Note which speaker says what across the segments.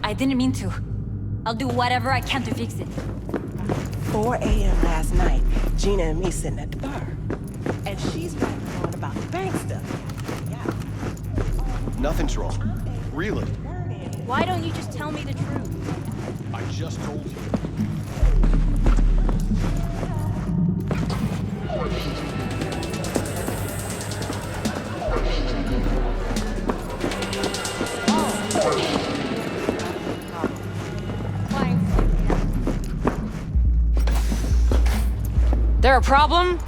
Speaker 1: I didn't mean to. I'll do whatever I can to fix it.
Speaker 2: 4 a.m. last night, Gina and me sitting at the bar. And she's back on about the bank stuff. Yeah.
Speaker 3: Nothing's wrong. Really.
Speaker 1: Why don't you just tell me the truth?
Speaker 3: I just told you.
Speaker 1: There a problem?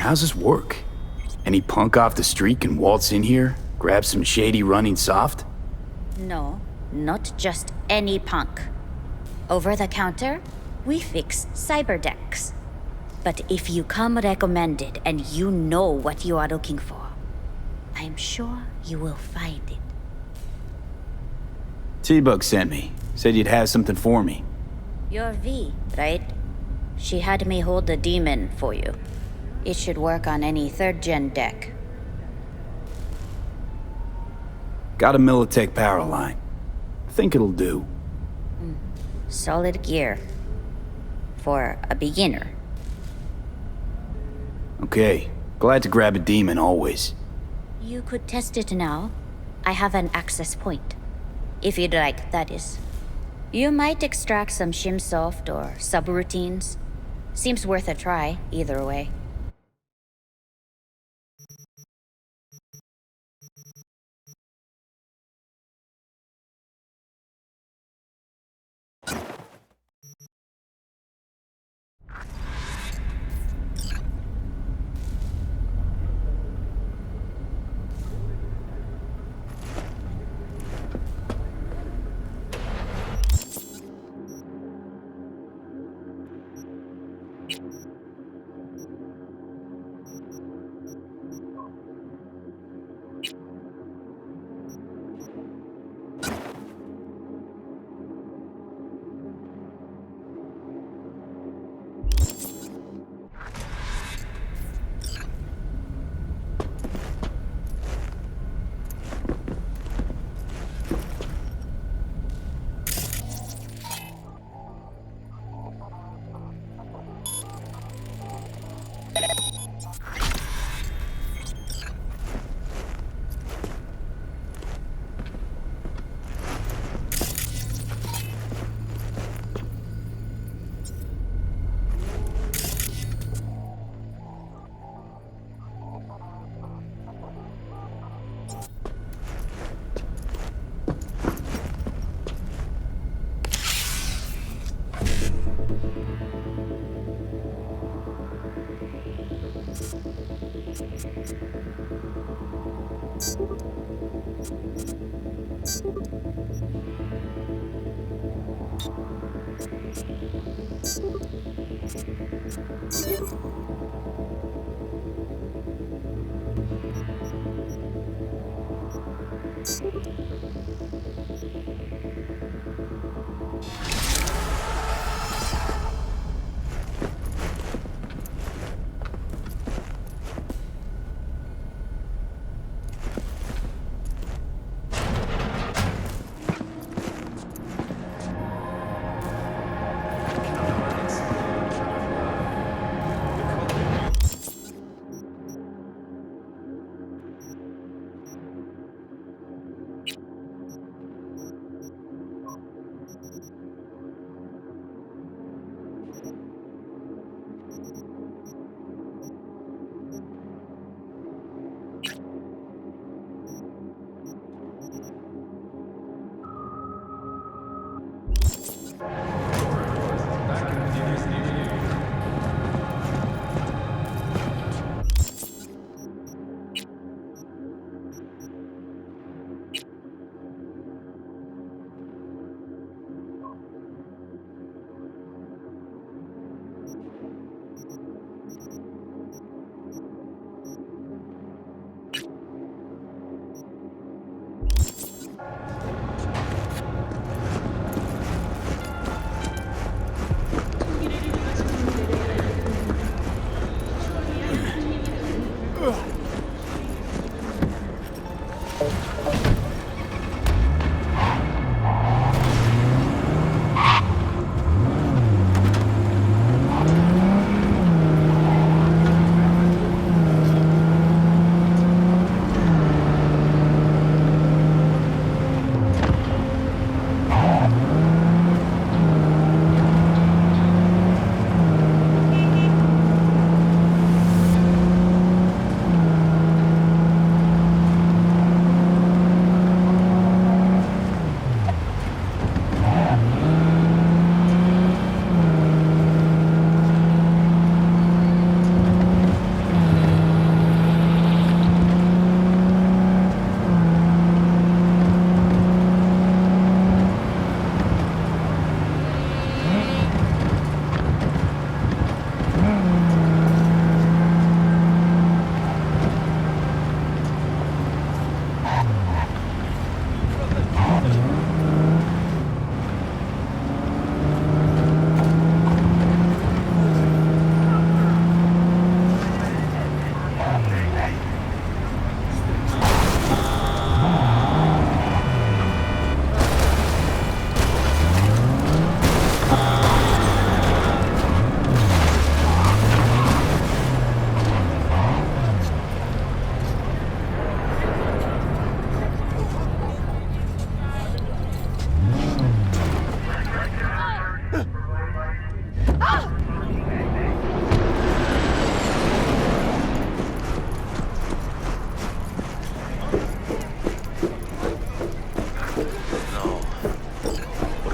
Speaker 4: How's this work? Any punk off the street can waltz in here, grab some shady running soft?
Speaker 5: No, not just any punk. Over the counter, we fix cyber decks. But if you come recommended and you know what you are looking for, I'm sure you will find it.
Speaker 4: T-Bug sent me. Said you'd have something for me.
Speaker 5: You're V, right? She had me hold the demon for you. It should work on any 3rd-gen deck.
Speaker 4: Got a Militech power line. Think it'll do.
Speaker 5: Solid gear. For a beginner.
Speaker 4: Okay. Glad to grab a demon always.
Speaker 5: You could test it now. I have an access point. If you'd like, that is. You might extract some shimsoft or subroutines. Seems worth a try, either way.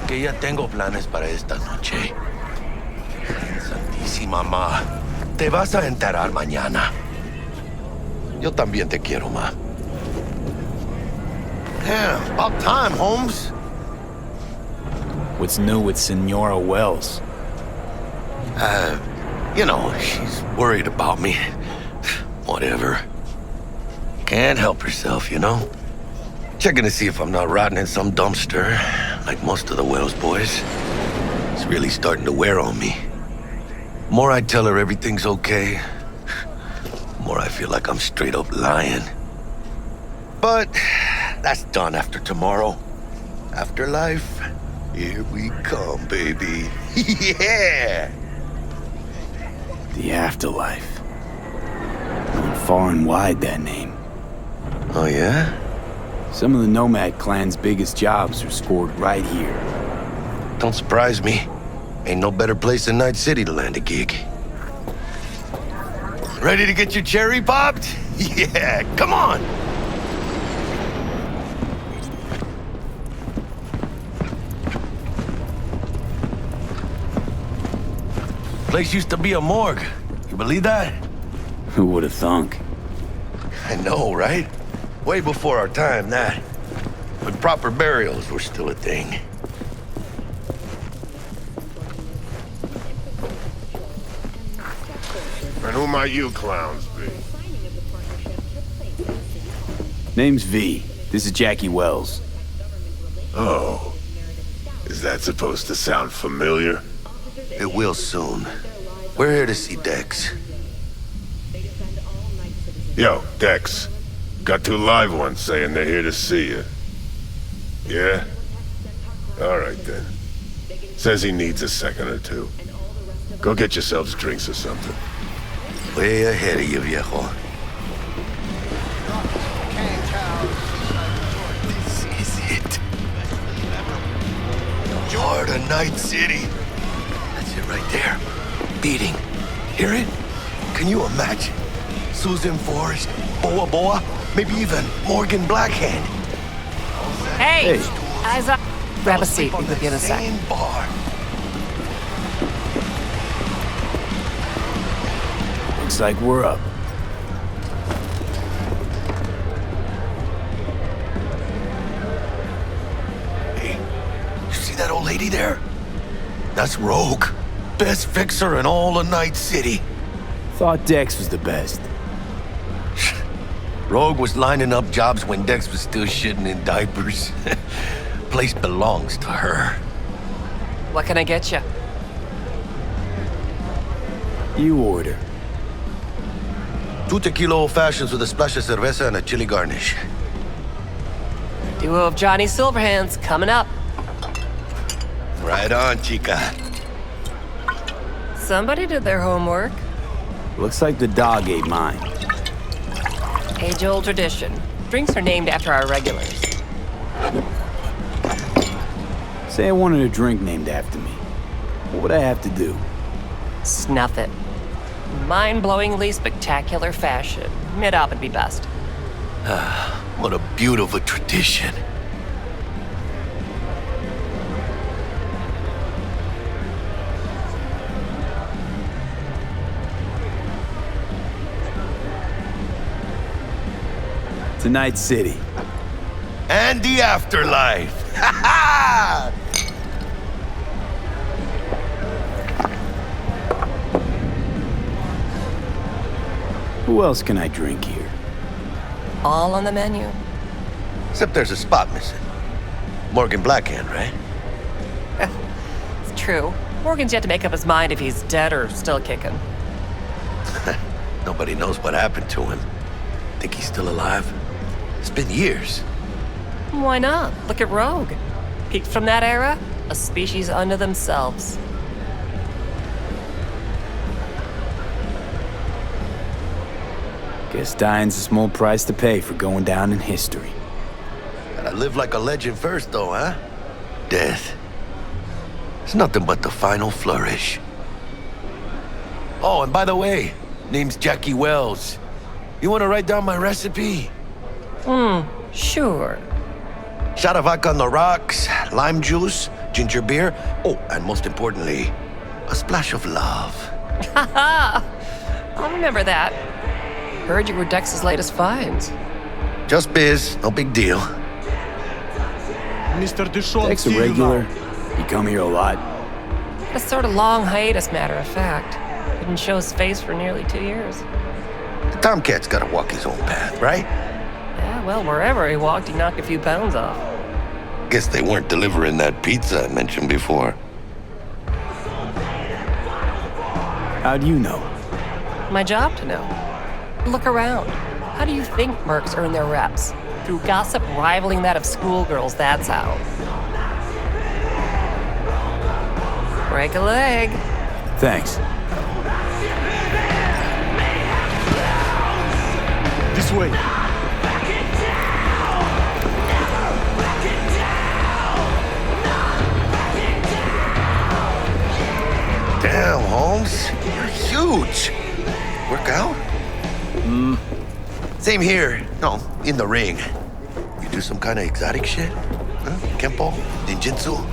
Speaker 6: que ya tengo planes para esta noche. Santísima ma. Te vas a enterar mañana. Yo también te quiero, ma. Yeah, about time, Holmes.
Speaker 4: What's new with Senora Wells?
Speaker 6: You know, she's worried about me. Whatever. Can't help herself, you know? Checking to see if I'm not rotting in some dumpster, like most of the Wells boys. It's really starting to wear on me. More I tell her everything's okay, more I feel like I'm straight up lying. But that's done after tomorrow. Afterlife, here we come, baby. Yeah!
Speaker 4: The afterlife. Going far and wide, that name.
Speaker 6: Oh, yeah?
Speaker 4: Some of the Nomad clan's biggest jobs are scored right here.
Speaker 6: Don't surprise me. Ain't no better place than Night City to land a gig. Ready to get your cherry popped? Yeah, come on! Place used to be a morgue. You believe that?
Speaker 4: Who would have thunk?
Speaker 6: I know, right? Way before our time, that. But proper burials were still a thing.
Speaker 3: And who might you clowns be?
Speaker 4: Name's V. This is Jackie Wells.
Speaker 3: Oh. Is that supposed to sound familiar?
Speaker 6: It will soon. We're here to see Dex.
Speaker 3: Yo, Dex. Got two live ones saying they're here to see you. Yeah? Alright then. Says he needs a second or two. Go get yourselves drinks or something.
Speaker 6: Way ahead of you, viejo. This is it. The heart of Night City. That's it right there. Beating. Hear it? Can you imagine? Susan Forrest, Boa Boa, maybe even Morgan Blackhand.
Speaker 1: Hey!
Speaker 4: Hey.
Speaker 1: Eyes up.
Speaker 2: Grab a seat. We'll be in a sec.
Speaker 6: Same bar.
Speaker 4: Looks like we're up.
Speaker 6: Hey, you see that old lady there? That's Rogue. Best fixer in all of Night City.
Speaker 4: Thought Dex was the best.
Speaker 6: Rogue was lining up jobs when Dex was still shitting in diapers. Place belongs to her.
Speaker 2: What can I get you?
Speaker 4: You order.
Speaker 6: 2 tequila old fashions with a splash of cerveza and a chili garnish.
Speaker 2: Duo of Johnny Silverhands coming up.
Speaker 6: Right on, chica.
Speaker 2: Somebody did their homework.
Speaker 4: Looks like the dog ate mine.
Speaker 2: Age-old tradition. Drinks are named after our regulars.
Speaker 4: Say I wanted a drink named after me. What would I have to do?
Speaker 2: Snuff it. Mind-blowingly spectacular fashion. Mid-op would be best.
Speaker 6: What a beautiful tradition.
Speaker 4: To Night City.
Speaker 6: And the afterlife. Ha ha!
Speaker 4: Who else can I drink here?
Speaker 2: All on the menu.
Speaker 6: Except there's a spot missing. Morgan Blackhand, right?
Speaker 2: It's true. Morgan's yet to make up his mind if he's dead or still kicking.
Speaker 6: Nobody knows what happened to him. Think he's still alive? It's been years.
Speaker 2: Why not? Look at Rogue. Peaked from that era, a species unto themselves.
Speaker 4: Guess dying's a small price to pay for going down in history.
Speaker 6: Gotta live like a legend first, though, huh? Death. It's nothing but the final flourish. Oh, and by the way, name's Jackie Wells. You wanna write down my recipe?
Speaker 2: Sure.
Speaker 6: Shot of vodka on the rocks, lime juice, ginger beer. Oh, and most importantly, a splash of love.
Speaker 1: Haha! I'll remember that. Heard you were Dex's latest finds.
Speaker 6: Just biz, no big deal.
Speaker 7: Mr. Dishon,
Speaker 4: Dex a regular. You come here a lot.
Speaker 1: A sort of long hiatus, matter of fact. Didn't show his face for nearly 2 years.
Speaker 6: The Tomcat's gotta walk his own path, right?
Speaker 1: Yeah, well, wherever he walked, he knocked a few pounds off.
Speaker 6: Guess they weren't delivering that pizza I mentioned before.
Speaker 4: How do you know?
Speaker 1: My job to know. Look around. How do you think mercs earn their reps? Through gossip rivaling that of schoolgirls, that's how. Break a leg.
Speaker 4: Thanks.
Speaker 7: this way.
Speaker 6: Damn, Holmes. You're huge. Work out? Same here. No, in the ring. You do some kind of exotic shit? Huh? Kempo? Ninjutsu?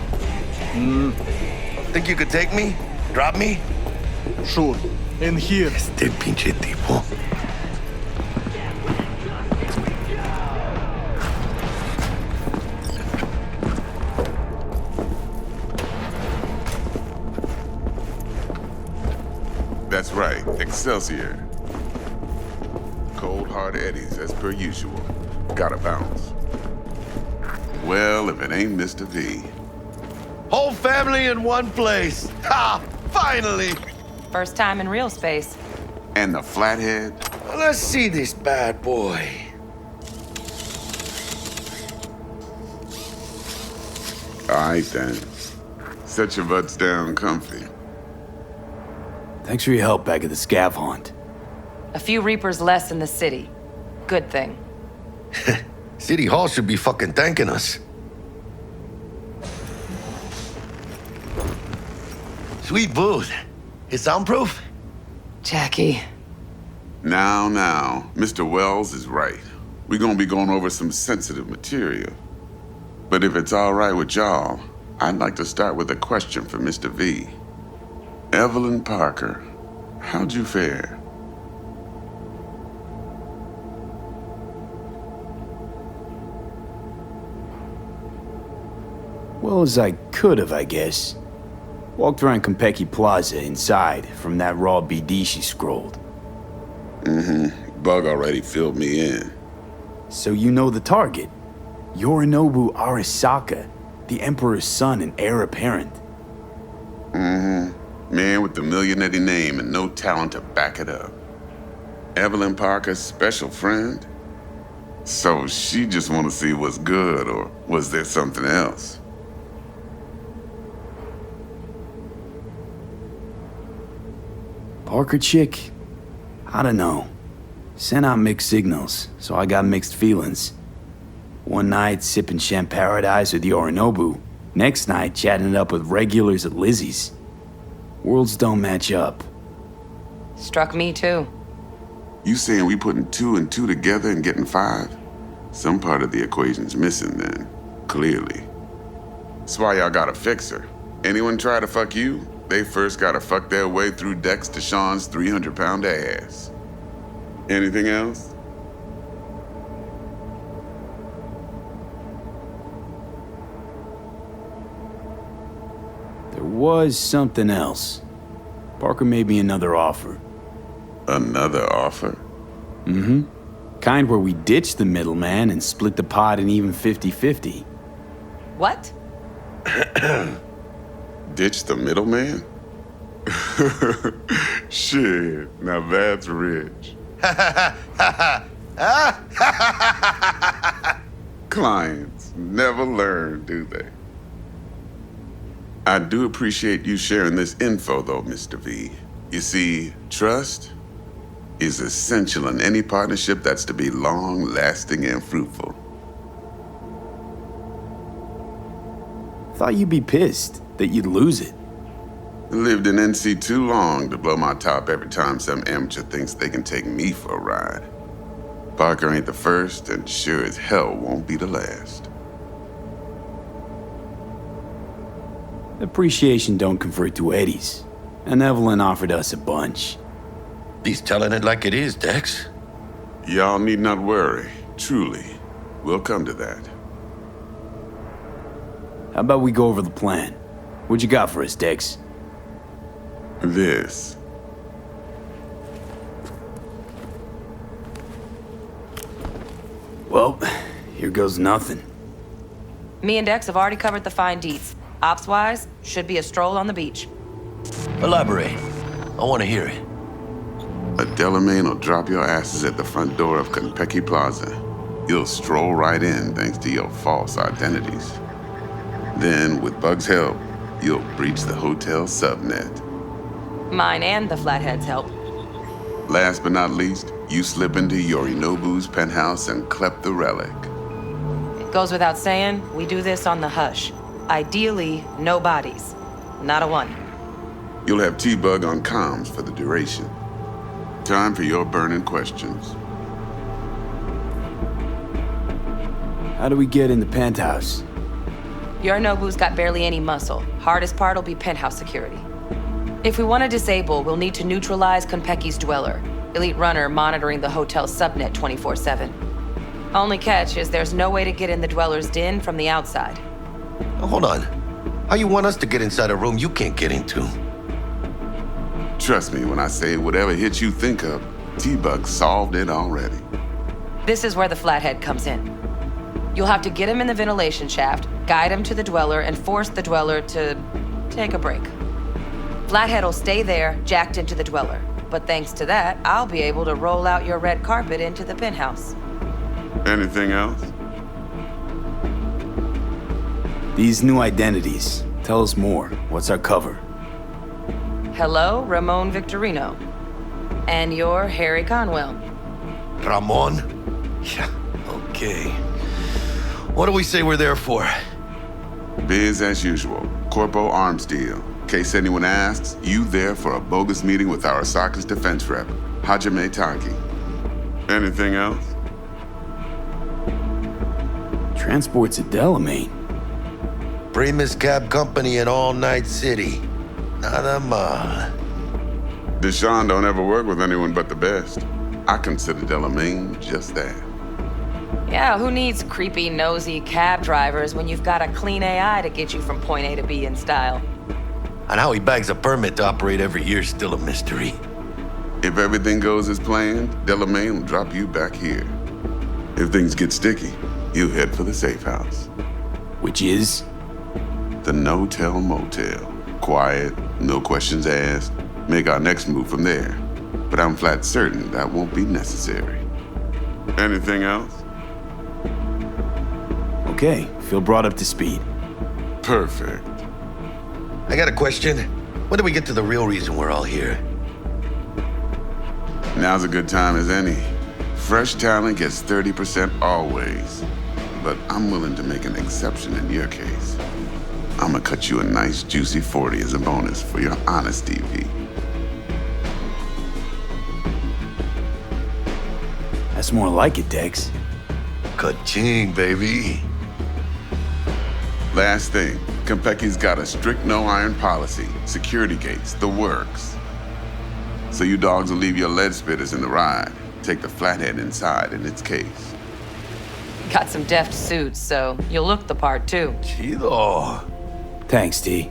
Speaker 6: Think you could take me? Drop me?
Speaker 7: Sure. And here.
Speaker 6: Este pinche tipo.
Speaker 8: That's right, Excelsior. Cold hard eddies, as per usual. Gotta bounce. Well, if it ain't Mr. V.
Speaker 6: Whole family in one place. Ha! Finally!
Speaker 9: First time in real space.
Speaker 8: And the flathead?
Speaker 6: Well, let's see this bad boy.
Speaker 8: Alright then. Set your butts down comfy.
Speaker 4: Thanks for your help back at the scav haunt.
Speaker 9: A few Reapers less in the city. Good thing.
Speaker 6: City Hall should be fucking thanking us. Sweet booth. It's soundproof?
Speaker 9: Jackie.
Speaker 8: Now, Mr. Wells is right. We're gonna be going over some sensitive material. But if it's all right with y'all, I'd like to start with a question for Mr. V. Evelyn Parker, how'd you fare?
Speaker 4: Well as I could have, I guess. Walked around Konpeki Plaza inside from that raw BD she scrolled.
Speaker 8: Bug already filled me in.
Speaker 4: So you know the target. Yorinobu Arasaka, the Emperor's son and heir apparent.
Speaker 8: Man with the millionaire name and no talent to back it up. Evelyn Parker's special friend? So she just want to see what's good, or was there something else?
Speaker 4: Parker chick? I don't know. Sent out mixed signals, so I got mixed feelings. One night sipping Champaradise with Yorinobu. Next night chatting it up with regulars at Lizzie's. Worlds don't match up.
Speaker 9: Struck me too.
Speaker 8: You saying we putting 2 and 2 together and getting 5? Some part of the equation's missing then, clearly. That's why y'all gotta fix her. Anyone try to fuck you, they first gotta fuck their way through Dex to Sean's 300-pound ass. Anything else?
Speaker 4: There was something else. Parker made me another offer.
Speaker 8: Another offer?
Speaker 4: Kind where we ditch the middleman and split the pot in even 50-50.
Speaker 9: What?
Speaker 8: Ditch the middleman? Shit, now that's rich. Clients never learn, do they? I do appreciate you sharing this info, though, Mr. V. You see, trust is essential in any partnership that's to be long-lasting and fruitful.
Speaker 4: Thought you'd be pissed that you'd lose it.
Speaker 8: Lived in NC too long to blow my top every time some amateur thinks they can take me for a ride. Parker ain't the first, and sure as hell won't be the last.
Speaker 4: Appreciation don't convert to eddies, and Evelyn offered us a bunch.
Speaker 6: He's telling it like it is, Dex.
Speaker 8: Y'all need not worry. Truly. We'll come to that.
Speaker 4: How about we go over the plan? What you got for us, Dex?
Speaker 8: This.
Speaker 4: Well, here goes nothing.
Speaker 9: Me and Dex have already covered the fine deets. Ops-wise, should be a stroll on the beach.
Speaker 6: Elaborate. I want to hear it.
Speaker 8: A Delamain will drop your asses at the front door of Konpeki Plaza. You'll stroll right in thanks to your false identities. Then, with Bug's help, you'll breach the hotel subnet.
Speaker 9: Mine and the Flathead's help.
Speaker 8: Last but not least, you slip into Yorinobu's penthouse and clep the relic.
Speaker 9: Goes without saying, we do this on the hush. Ideally, no bodies. Not a one.
Speaker 8: You'll have T-Bug on comms for the duration. Time for your burning questions.
Speaker 4: How do we get in the penthouse?
Speaker 9: Yorinobu's got barely any muscle. Hardest part will be penthouse security. If we want to disable, we'll need to neutralize Konpeki's dweller. Elite runner monitoring the hotel subnet 24/7. Only catch is there's no way to get in the dweller's den from the outside.
Speaker 6: Hold on. How you want us to get inside a room you can't get into?
Speaker 8: Trust me when I say whatever hit you think of, T-Bug solved it already.
Speaker 9: This is where the Flathead comes in. You'll have to get him in the ventilation shaft, guide him to the dweller, and force the dweller to take a break. Flathead will stay there, jacked into the dweller. But thanks to that, I'll be able to roll out your red carpet into the penthouse.
Speaker 8: Anything else?
Speaker 4: These new identities. Tell us more. What's our cover?
Speaker 9: Hello, Ramon Victorino. And you're Harry Conwell.
Speaker 6: Ramon? Yeah, okay. What do we say we're there for?
Speaker 8: Biz as usual. Corpo arms deal. In case anyone asks, you there for a bogus meeting with Arasaka's defense rep, Hajime Taki. Anything else?
Speaker 4: Transport's a Delamain.
Speaker 6: Primus Cab Company in All Night City. Nada mal.
Speaker 8: Deshaun don't ever work with anyone but the best. I consider Delamain just that.
Speaker 9: Yeah, who needs creepy, nosy cab drivers when you've got a clean AI to get you from point A to B in style?
Speaker 6: And how he bags a permit to operate every year is still a mystery.
Speaker 8: If everything goes as planned, Delamain will drop you back here. If things get sticky, you head for the safe house.
Speaker 4: Which is?
Speaker 8: The no-tell motel. Quiet, no questions asked. Make our next move from there. But I'm flat certain that won't be necessary. Anything else?
Speaker 4: Okay, feel brought up to speed.
Speaker 8: Perfect.
Speaker 6: I got a question. When do we get to the real reason we're all here?
Speaker 8: Now's a good time as any. Fresh talent gets 30% always. But I'm willing to make an exception in your case. I'm gonna cut you a nice juicy 40 as a bonus for your honesty, V.
Speaker 4: That's more like it, Dex.
Speaker 6: Ka-ching, baby.
Speaker 8: Last thing, Konpeki's got a strict no-iron policy, security gates, the works. So you dogs will leave your lead spitters in the ride, take the Flathead inside in its case.
Speaker 9: Got some deft suits, so you'll look the part too.
Speaker 6: Chido.
Speaker 4: Thanks, T.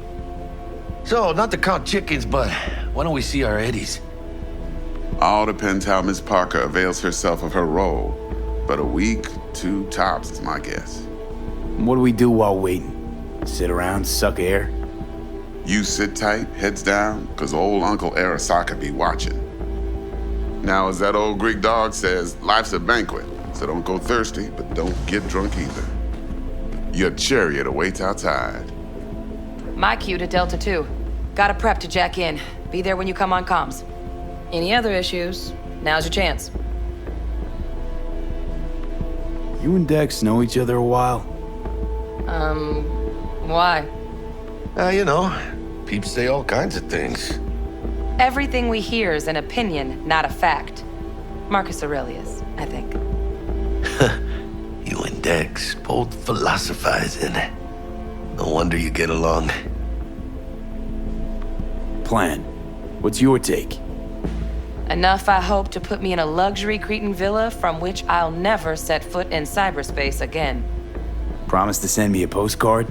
Speaker 6: So, not to count chickens, but why don't we see our eddies?
Speaker 8: All depends how Miss Parker avails herself of her role. But a week, 2 tops is my guess.
Speaker 4: What do we do while waiting? Sit around, suck air?
Speaker 8: You sit tight, heads down, cause old Uncle Arasaka be watching. Now, as that old Greek dog says, life's a banquet, so don't go thirsty, but don't get drunk either. Your chariot awaits outside.
Speaker 9: My cue to Delta 2. Gotta prep to jack in. Be there when you come on comms. Any other issues, now's your chance.
Speaker 4: You and Dex know each other a while?
Speaker 9: Why?
Speaker 6: You know, peeps say all kinds of things.
Speaker 9: Everything we hear is an opinion, not a fact. Marcus Aurelius, I think.
Speaker 6: You and Dex, both philosophizing. No wonder you get along.
Speaker 4: plan. What's your take?
Speaker 9: Enough, I hope, to put me in a luxury Cretan villa from which I'll never set foot in cyberspace again.
Speaker 4: Promise to send me a postcard?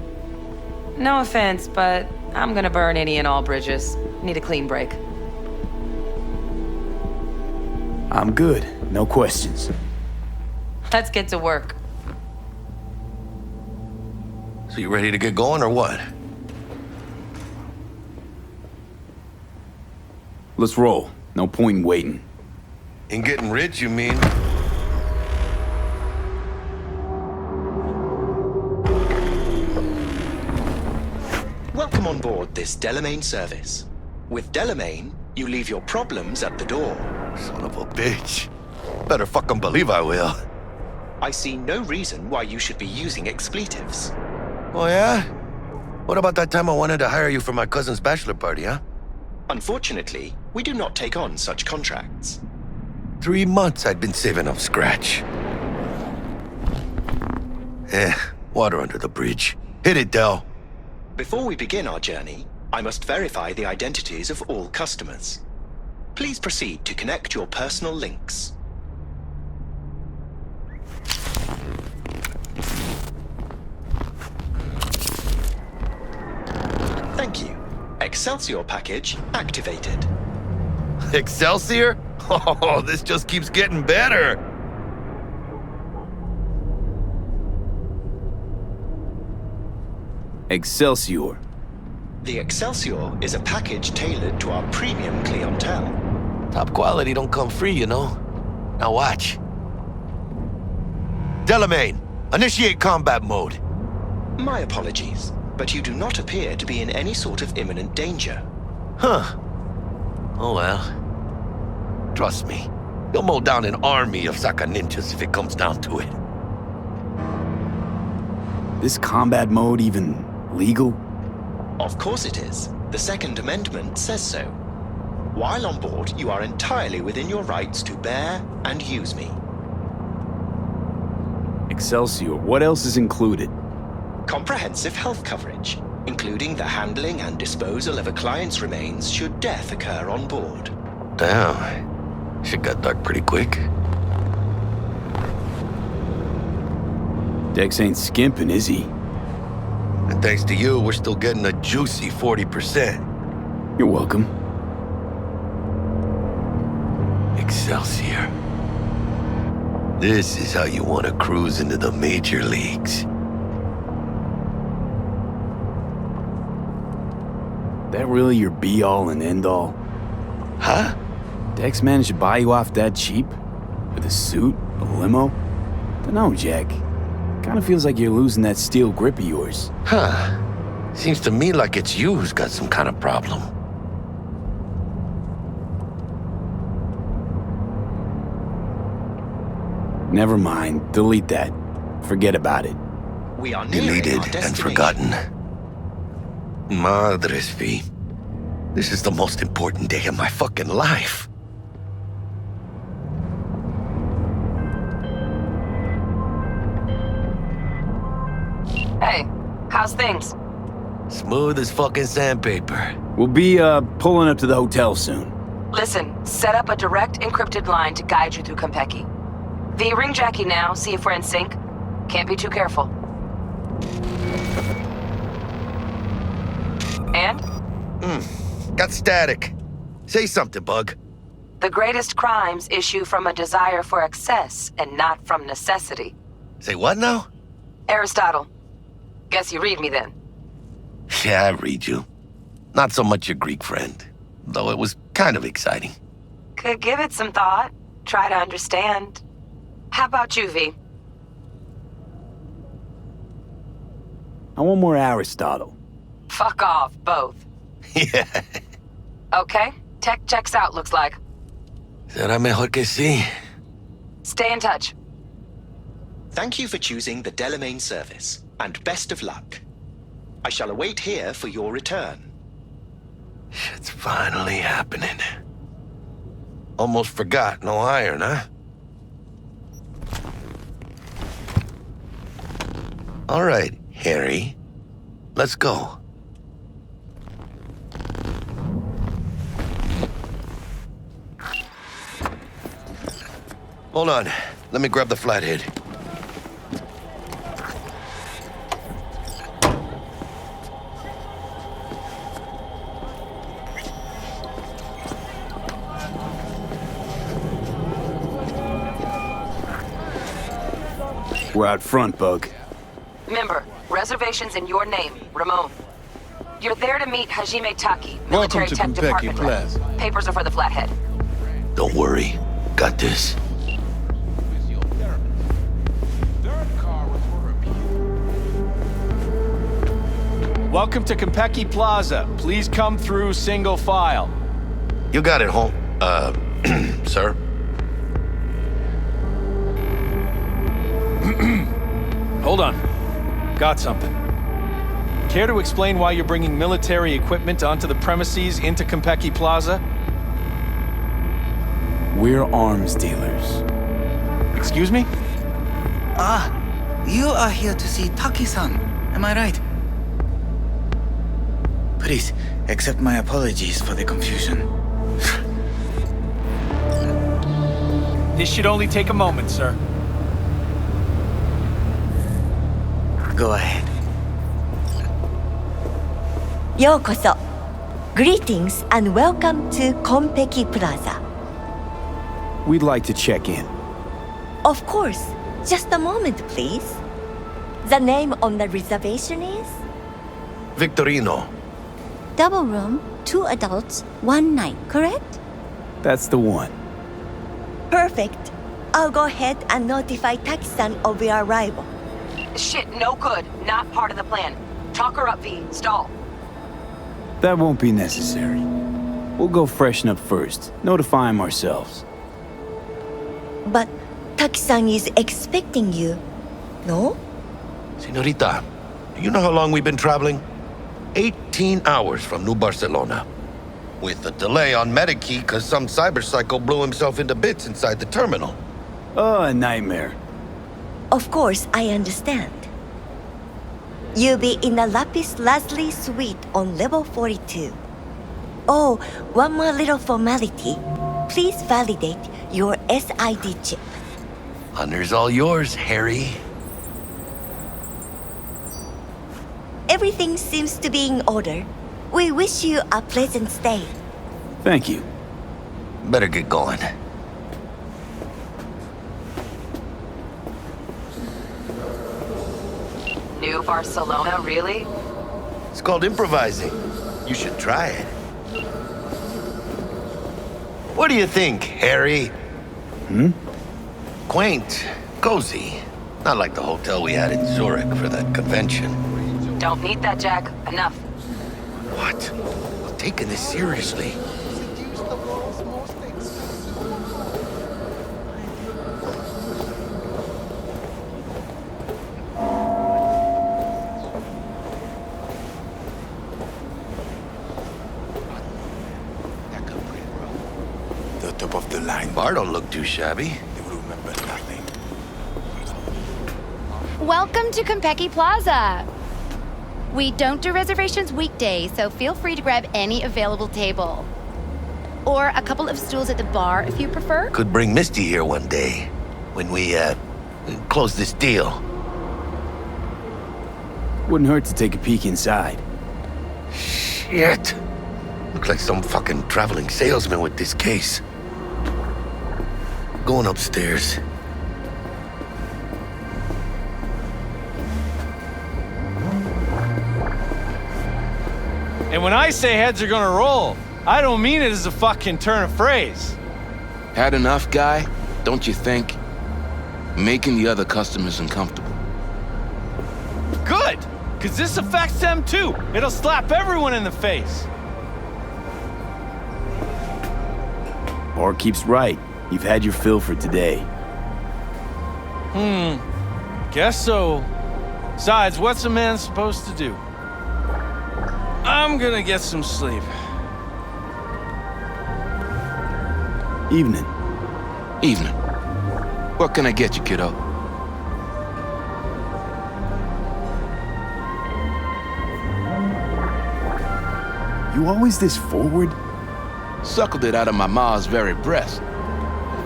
Speaker 9: No offense, but I'm gonna burn any and all bridges. Need a clean break.
Speaker 4: I'm good. No questions.
Speaker 9: Let's get to work.
Speaker 6: So you ready to get going or what?
Speaker 4: Let's roll. No point in waiting.
Speaker 6: In getting rich, you mean?
Speaker 10: Welcome on board this Delamain service. With Delamain, you leave your problems at the door.
Speaker 6: Son of a bitch. Better fucking believe I will.
Speaker 10: I see no reason why you should be using expletives.
Speaker 6: Oh, yeah? What about that time I wanted to hire you for my cousin's bachelor party, huh?
Speaker 10: Unfortunately, we do not take on such contracts.
Speaker 6: 3 months I'd been saving up scratch. Water under the bridge. Hit it, Del.
Speaker 10: Before we begin our journey, I must verify the identities of all customers. Please proceed to connect your personal links. Thank you. Excelsior package activated.
Speaker 6: Excelsior? Oh, this just keeps getting better.
Speaker 4: Excelsior.
Speaker 10: The Excelsior is a package tailored to our premium clientele.
Speaker 6: Top quality don't come free, you know. Now watch. Delamain, initiate combat mode.
Speaker 10: My apologies, but you do not appear to be in any sort of imminent danger.
Speaker 6: Huh. Oh well. Trust me, you'll mow down an army of Saka ninjas if it comes down to it.
Speaker 4: This combat mode even legal?
Speaker 10: Of course it is. The Second Amendment says so. While on board, you are entirely within your rights to bear and use me.
Speaker 4: Excelsior, what else is included?
Speaker 10: Comprehensive health coverage, including the handling and disposal of a client's remains should death occur on board.
Speaker 6: Damn. Shit got dark pretty quick.
Speaker 4: Dex ain't skimping, is he?
Speaker 6: And thanks to you, we're still getting a juicy 40%.
Speaker 4: You're welcome.
Speaker 6: Excelsior. This is how you want to cruise into the major leagues.
Speaker 4: That really your be-all and end-all?
Speaker 6: Huh?
Speaker 4: Dex managed to buy you off that cheap? With a suit? A limo? Dunno, Jack. Kinda feels like you're losing that steel grip of yours.
Speaker 6: Huh. Seems to me like it's you who's got some kind of problem.
Speaker 4: Never mind. Delete that. Forget about it.
Speaker 10: We are nearing our
Speaker 6: Deleted and
Speaker 10: destination.
Speaker 6: forgotten. Madres V. This is the most important day of my fucking life.
Speaker 9: Hey, how's things?
Speaker 6: Smooth as fucking sandpaper.
Speaker 4: We'll be, pulling up to the hotel soon.
Speaker 9: Listen, set up a direct encrypted line to guide you through Konpeki. V, ring Jackie now, see if we're in sync. Can't be too careful. And?
Speaker 6: Got static. Say something, Bug.
Speaker 9: The greatest crimes issue from a desire for excess and not from necessity.
Speaker 6: Say what now?
Speaker 9: Aristotle. Guess you read me then.
Speaker 6: Yeah, I read you. Not so much your Greek friend, though it was kind of exciting.
Speaker 9: Could give it some thought. Try to understand. How about you, V?
Speaker 4: I want more Aristotle.
Speaker 9: Fuck off, both.
Speaker 6: Yeah.
Speaker 9: Okay, tech checks out, looks like.
Speaker 6: Será mejor que sí.
Speaker 9: Stay in touch.
Speaker 10: Thank you for choosing the Delamain service, and best of luck. I shall await here for your return.
Speaker 6: Shit's finally happening. Almost forgot, no iron, huh? All right, Harry. Let's go. Hold on. Let me grab the flathead.
Speaker 4: We're out front, Bug.
Speaker 9: Member, reservations in your name, Ramon. You're there to meet Hajime Taki,
Speaker 7: Welcome
Speaker 9: military
Speaker 7: to
Speaker 9: tech
Speaker 7: Konpeki
Speaker 9: department rep.
Speaker 7: Plaza.
Speaker 9: Papers are for the flathead.
Speaker 6: Don't worry. Got this.
Speaker 11: Welcome to Konpeki Plaza. Please come through single file.
Speaker 6: You got it, home. Sir?
Speaker 11: Hold on. Got something. Care to explain why you're bringing military equipment onto the premises into Konpeki Plaza?
Speaker 4: We're arms dealers.
Speaker 11: Excuse me?
Speaker 12: Ah, you are here to see Taki-san, am I right? Please, accept my apologies for the confusion.
Speaker 11: This should only take a moment, sir.
Speaker 12: Go ahead.
Speaker 13: Yokoso. Greetings and welcome to Konpeki Plaza.
Speaker 4: We'd like to check in.
Speaker 13: Of course. Just a moment, please. The name on the reservation is?
Speaker 6: Victorino.
Speaker 13: Double room, 2 adults, 1 night, correct?
Speaker 4: That's the one.
Speaker 13: Perfect. I'll go ahead and notify Taki-san of your arrival.
Speaker 9: Shit, no good. Not part of the plan. Talk her up, V. Stall.
Speaker 4: That won't be necessary. We'll go freshen up first. Notify him ourselves.
Speaker 13: But Taki-san is expecting you, no?
Speaker 6: Senorita, do you know how long we've been traveling? 18 hours from New Barcelona. With a delay on Medikey because some cyberpsycho blew himself into bits inside the terminal.
Speaker 4: Oh, a nightmare.
Speaker 13: Of course, I understand. You'll be in the Lapis Lazuli suite on level 42. Oh, one more little formality. Please validate your SID chip.
Speaker 6: Honor's all yours, Harry.
Speaker 13: Everything seems to be in order. We wish you a pleasant stay.
Speaker 4: Thank you.
Speaker 6: Better get going.
Speaker 9: New Barcelona, really?
Speaker 6: It's called improvising. You should try it. What do you think, Harry? Quaint, cozy. Not like the hotel we had in Zurich for that convention.
Speaker 9: Don't need that, Jack. Enough.
Speaker 6: What? I'm taking this seriously.
Speaker 12: The top of the line.
Speaker 6: Bar don't look too shabby.
Speaker 12: They will remember nothing.
Speaker 14: Welcome to Konpeki Plaza. We don't do reservations weekdays, so feel free to grab any available table. Or a couple of stools at the bar if you prefer.
Speaker 6: Could bring Misty here one day when we, close this deal.
Speaker 4: Wouldn't hurt to take a peek inside.
Speaker 6: Shit. Look like some fucking traveling salesman with this case. Going upstairs.
Speaker 11: And when I say heads are gonna roll, I don't mean it as a fucking turn of phrase.
Speaker 15: Had enough, guy? Don't you think? Making the other customers uncomfortable.
Speaker 11: Good! Cause this affects them too. It'll slap everyone in the face.
Speaker 4: Bar keeps right. You've had your fill for today.
Speaker 11: Guess so. Besides, what's a man supposed to do? I'm gonna get some sleep.
Speaker 4: Evening.
Speaker 15: Evening. What can I get you, kiddo?
Speaker 4: You always this forward?
Speaker 15: Suckled it out of my ma's very breast.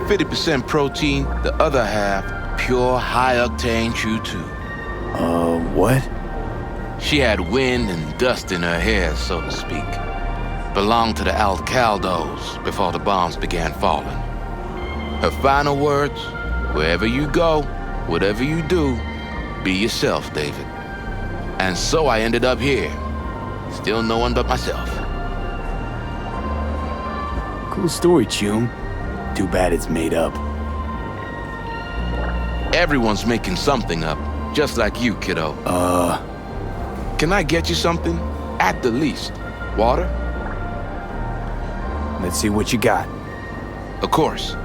Speaker 15: 50% protein, the other half pure high-octane Chew-2.
Speaker 4: What?
Speaker 15: She had wind and dust in her hair, so to speak. Belonged to the Alcaldos before the bombs began falling. Her final words, wherever you go, whatever you do, be yourself, David. And so I ended up here. Still no one but myself.
Speaker 4: Cool story, Chum. Too bad it's made up.
Speaker 15: Everyone's making something up, just like you, kiddo. Can I get you something? At the least. Water?
Speaker 4: Let's see what you got.
Speaker 15: Of course.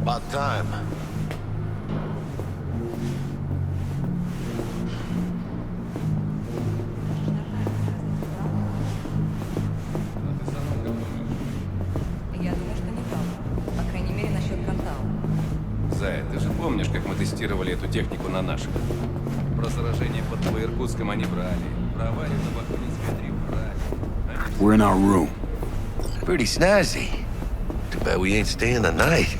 Speaker 6: About time.
Speaker 16: Я думаю, что неправда. По крайней мере, насчет квартала.
Speaker 17: Зая, ты же помнишь, как мы тестировали эту технику на наших? Про сражение под Новоиркутском они брали. Про аварию на Бахмутинской 3 брали.
Speaker 4: We're in our room.
Speaker 6: Pretty snazzy. Too bad we ain't staying the night.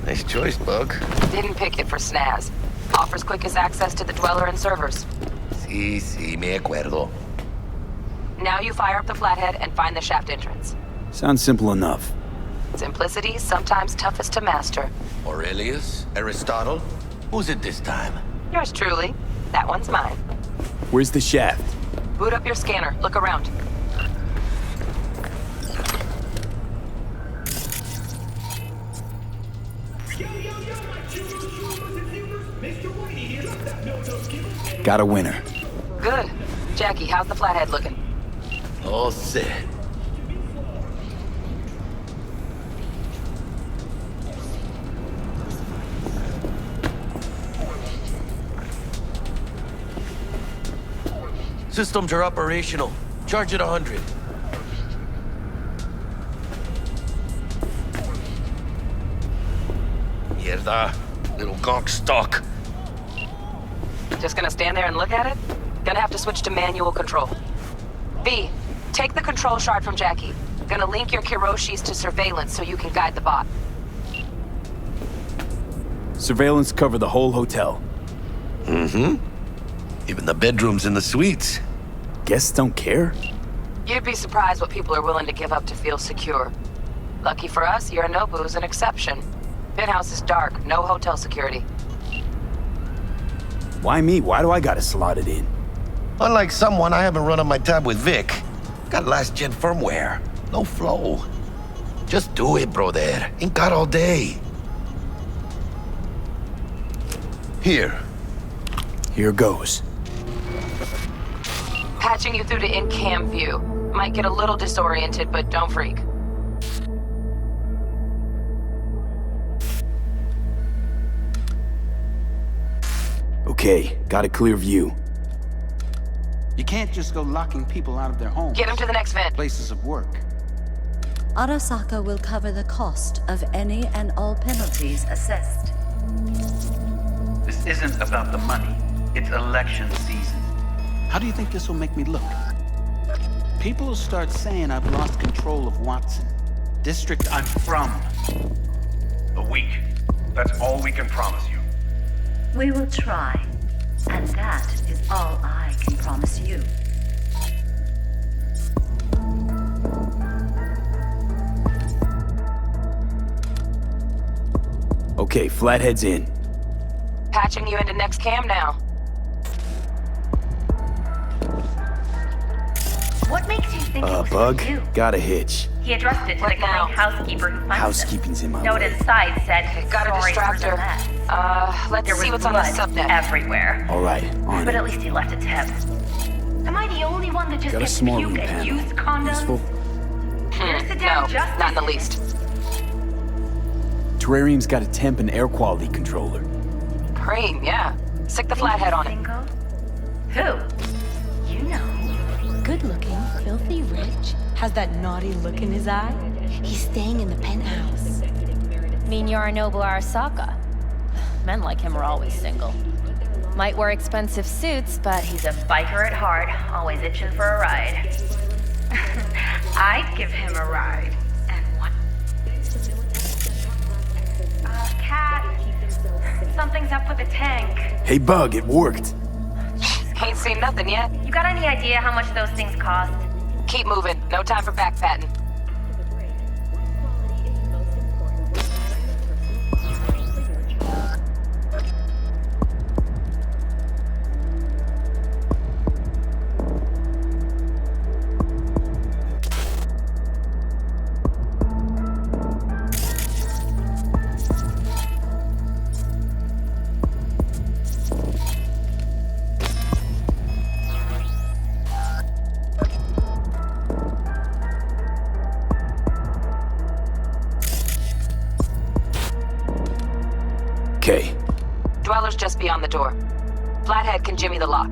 Speaker 6: Nice choice, Bug.
Speaker 9: Didn't pick it for snaz. Offers quickest access to the Dweller and servers.
Speaker 6: Sí, me acuerdo.
Speaker 9: Now you fire up the flathead and find the shaft entrance.
Speaker 4: Sounds simple enough.
Speaker 9: Simplicity, sometimes toughest to master.
Speaker 6: Aurelius? Aristotle? Who's it this time?
Speaker 9: Yours truly. That one's mine.
Speaker 4: Where's the shaft?
Speaker 9: Boot up your scanner. Look around.
Speaker 4: Got a winner.
Speaker 9: Good. Jackie, how's the flathead looking?
Speaker 6: All set. Systems are operational. Charge it 100. Mierda. Little gonk stuck.
Speaker 9: Just gonna stand there and look at it? Gonna have to switch to manual control. V, take the control shard from Jackie. Gonna link your Kiroshis to surveillance so you can guide the bot.
Speaker 4: Surveillance cover the whole hotel.
Speaker 6: Mm-hmm. Even the bedrooms and the suites.
Speaker 4: Guests don't care?
Speaker 9: You'd be surprised what people are willing to give up to feel secure. Lucky for us, Yorinobu's an exception. Penthouse is dark, no hotel security.
Speaker 4: Why me? Why do I gotta slot it in?
Speaker 6: Unlike someone, I haven't run on my tab with Vic. Got last-gen firmware. No flow. Just do it, brother. Ain't got all day. Here.
Speaker 4: Here goes.
Speaker 9: Patching you through to in-cam view. Might get a little disoriented, but don't freak.
Speaker 4: Okay, got a clear view.
Speaker 12: You can't just go locking people out of their homes.
Speaker 9: Get him to the next vent.
Speaker 12: Places of work.
Speaker 18: Arasaka will cover the cost of any and all penalties assessed.
Speaker 12: This isn't about the money. It's election season. How do you think this will make me look? People will start saying I've lost control of Watson, district I'm from.
Speaker 19: A week. That's all we can promise you.
Speaker 18: We will try, and that is all I can promise you.
Speaker 4: Okay, Flathead's in.
Speaker 9: Patching you into next cam now.
Speaker 20: What makes you think it was
Speaker 4: Bug?
Speaker 20: you?
Speaker 4: Got a hitch.
Speaker 20: He addressed it to the kind housekeeper who finds
Speaker 4: Housekeeping's in my
Speaker 20: Note
Speaker 4: way.
Speaker 20: inside said,
Speaker 9: Gotta
Speaker 20: "Sorry
Speaker 9: distract
Speaker 20: for the
Speaker 9: her.
Speaker 20: mess."
Speaker 9: Let's
Speaker 20: There
Speaker 9: see
Speaker 20: was
Speaker 9: what's on the
Speaker 20: blood
Speaker 9: subnet.
Speaker 20: everywhere.
Speaker 4: Alright, on
Speaker 20: But
Speaker 4: it.
Speaker 20: at least he left a tip. Am I the only one that just
Speaker 4: Got a
Speaker 20: gets
Speaker 4: small
Speaker 20: puke
Speaker 4: room
Speaker 20: and
Speaker 4: panel.
Speaker 20: used condoms?
Speaker 4: Useful?
Speaker 20: Where's the
Speaker 9: No,
Speaker 20: damn justice?
Speaker 9: not in the least.
Speaker 4: Terrarium's got a temp and air quality controller.
Speaker 9: Cream, yeah. Stick the flathead on it.
Speaker 20: Single? Who? You know.
Speaker 21: Good looking, filthy rich, has that naughty look in his eye. He's staying in the penthouse.
Speaker 14: Mean Yorinobu Arasaka. Men like him are always single. Might wear expensive suits, but
Speaker 20: He's a biker at heart, always itching for a ride. I'd give him a ride. And what? Cat. Something's up with the tank.
Speaker 4: Hey, Bug, it worked.
Speaker 9: Ain't seen nothing yet.
Speaker 20: You got any idea how much those things cost?
Speaker 9: Keep moving. No time for backpatting.
Speaker 4: Okay.
Speaker 9: Dweller's just beyond the door. Flathead can jimmy the lock.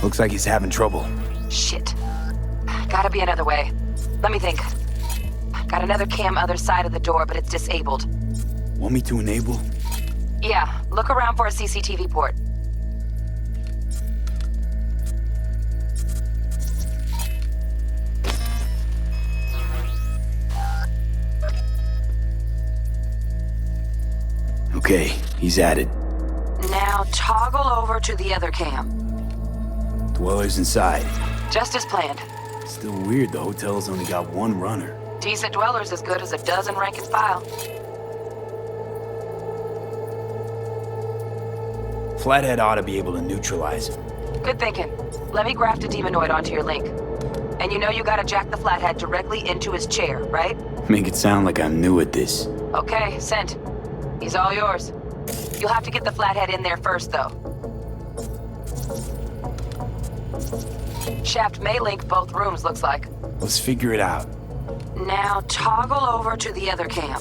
Speaker 4: Looks like he's having trouble.
Speaker 9: Shit. Gotta be another way. Let me think. Got another cam other side of the door, but it's disabled.
Speaker 4: Want me to enable?
Speaker 9: Yeah, look around for a CCTV port.
Speaker 4: Okay, he's at it.
Speaker 9: Now toggle over to the other cam.
Speaker 4: Dweller's inside.
Speaker 9: Just as planned.
Speaker 4: Still weird the hotel's only got one runner.
Speaker 9: Decent dweller's as good as a dozen rank and file.
Speaker 4: Flathead ought to be able to neutralize him.
Speaker 9: Good thinking. Let me graft a demonoid onto your link. And you know you gotta jack the flathead directly into his chair, right?
Speaker 4: Make it sound like I'm new at this.
Speaker 9: Okay, sent. He's all yours. You'll have to get the flathead in there first, though. Shaft may link both rooms, looks like.
Speaker 4: Let's figure it out.
Speaker 9: Now toggle over to the other cam.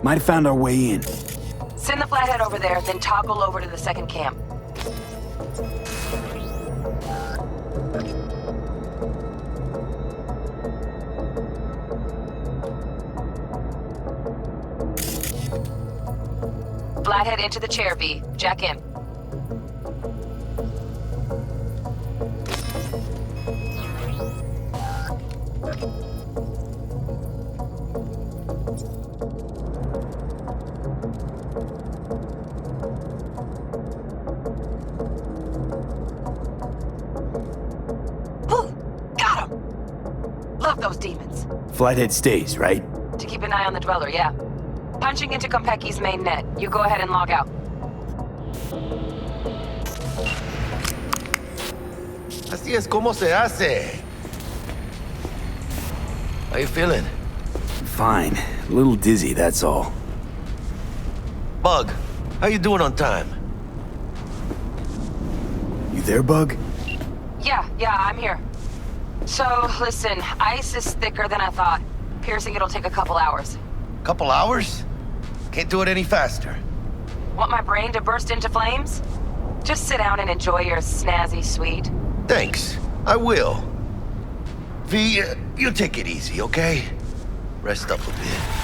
Speaker 4: Might have found our way in.
Speaker 9: Send the flathead over there, then toggle over to the second cam. Flathead into the chair, V. Jack in. Got him! Love those demons.
Speaker 4: Flathead stays, right?
Speaker 9: To keep an eye on the dweller, yeah. Punching into Kompeki's main net. You go ahead and log out.
Speaker 6: Así es como se hace. How you feeling?
Speaker 4: Fine. A little dizzy, that's all.
Speaker 6: Bug, how you doing on time?
Speaker 4: You there, Bug?
Speaker 9: Yeah, I'm here. So, listen, ice is thicker than I thought. Piercing it'll take a couple hours.
Speaker 6: Couple hours? Can't do it any faster.
Speaker 9: Want my brain to burst into flames? Just sit down and enjoy your snazzy sweet.
Speaker 6: Thanks, I will. V, you take it easy, okay? Rest up a bit.